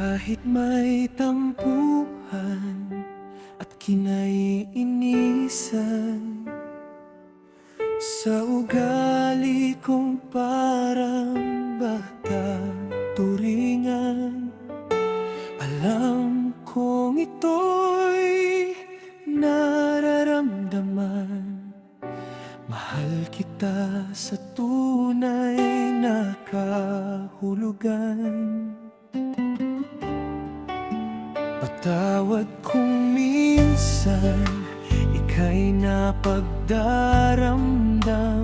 Kahit may tampuhan at kinaiinisan, sa ugali kong parang bata turingan, alam kong ito'y nararamdaman. Mahal kita sa tunay na kahulugan. Patawad kung minsan ika'y napagdaramdam,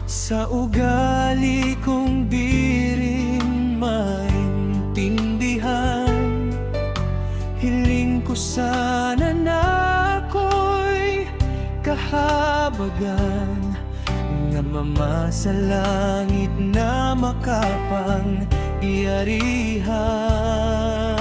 sa ugali kong di rin maintindihan. Hiling ko sana na ako'y kahabagan, nga mama sa langit na makapang-iyarihan.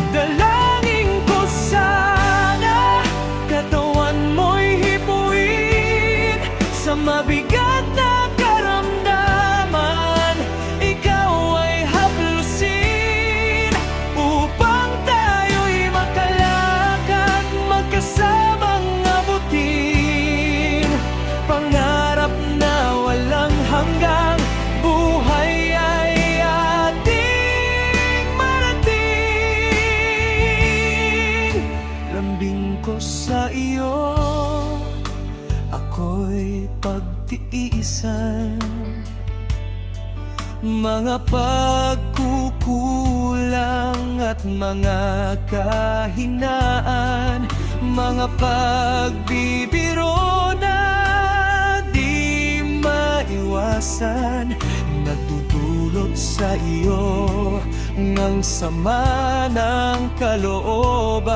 Dalangin ko sana katawan mo'y hipuin sa mabigat na karamdaman. Ikaw ay haplusin upang tayo'y makalakad, magkasamang abutin pangarap na walang hanggang. Buhay ay ating marating. Lambing ko sa iyo, ako'y pagtiisan. Mga pagkukulang at mga kahinaan, mga pagbibiro na di maiwasan, nagdudulot sa iyo ng sama ng kalooban.